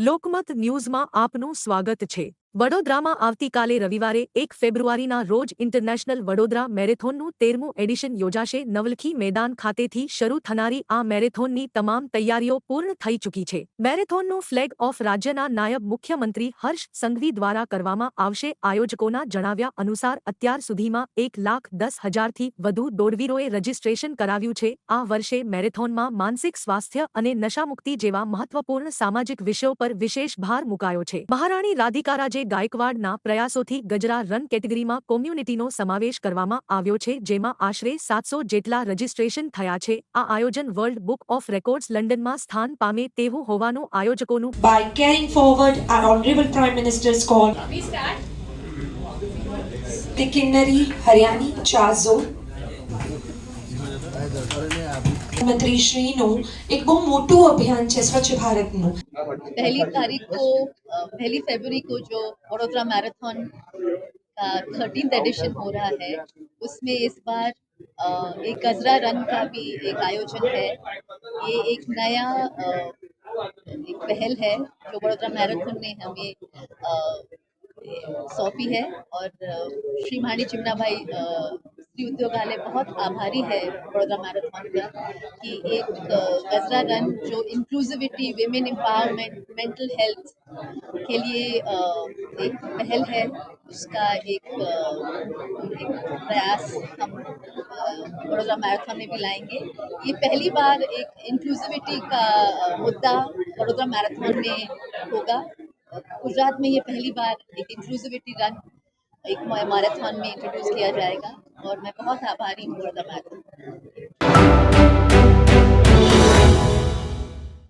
લોકમત ન્યૂઝમાં આપનું સ્વાગત છે। વડોદરામાં આવતીકાલે રવિવારે 1 ફેબ્રુઆરીના રોજ ઇન્ટરનેશનલ વડોદરા મેરેથોનનું 13મું એડિશન યોજાશે। નવલખી મેદાન ખાતેથી શરૂ થનારી આ મેરેથોનની તમામ તૈયારીઓ પૂર્ણ થઈ ચૂકી છે। મેરેથોનનું ફ્લેગ ઓફ રાજ્યના નાયબ મુખ્યમંત્રી હર્ષ સંઘવી દ્વારા કરવામાં આવશે। આયોજકોના જણાવ્યા અનુસાર અત્યાર સુધીમાં 1,10,000થી વધુ દોડવીરોએ રજીસ્ટ્રેશન કરાવ્યું છે। આ વર્ષે મેરેથોનમાં માનસિક સ્વાસ્થ્ય અને નશામુક્તિ જેવા મહત્વપૂર્ણ સામાજિક વિષયો પર વિશેષ ભાર મુકાયો છે। મહારાણી રાધિકારાજે ગાયકવાડના પ્રયાસોથી ગજરા રન કેટેગરીમાં કોમ્યુનિટીનો સમાવેશ કરવામાં આવ્યો છે, જેમાં આશરે 700 જેટલા રજીસ્ટ્રેશન થયા છે। આ આયોજન વર્લ્ડ બુક ઓફ રેકોર્ડ્સ લંડનમાં સ્થાન પામે તેવું હોવાનું આયોજકોનું by carrying forward our Honorable Prime Minister's call. The Kinnari Haryani Char Zone मंत्री श्रीનું એક બહુ મોટું અભિયાન છે સ્વચ્છ ભારતનું। पहली फरवरी को जो वडोदरा मैराथन का 13th एडिशन हो रहा है, उसमें इस बार एक गजरा रन का भी एक आयोजन है। ये एक नया एक पहल है जो वडोदरा मैराथन ने हमें सौंपी है और श्री माणी चिमना भाई श्री उद्योगालय बहुत आभारी है वडोदरा मैराथन का कि एक गजरा रन जो inclusivity, women empowerment, mental health के लिए एक पहल है, उसका एक प्रयास हम वडोदरा मैराथन में भी लाएंगे। ये पहली बार एक इंक्लूसिविटी का मुद्दा वडोदरा मैराथन में होगा। गुजरात में ये पहली बार एक इंक्लूसिविटी रन एक मैराथन में इंट्रोड्यूस किया जाएगा और मैं बहुत आभारी हूँ वडोदरा मैराथन।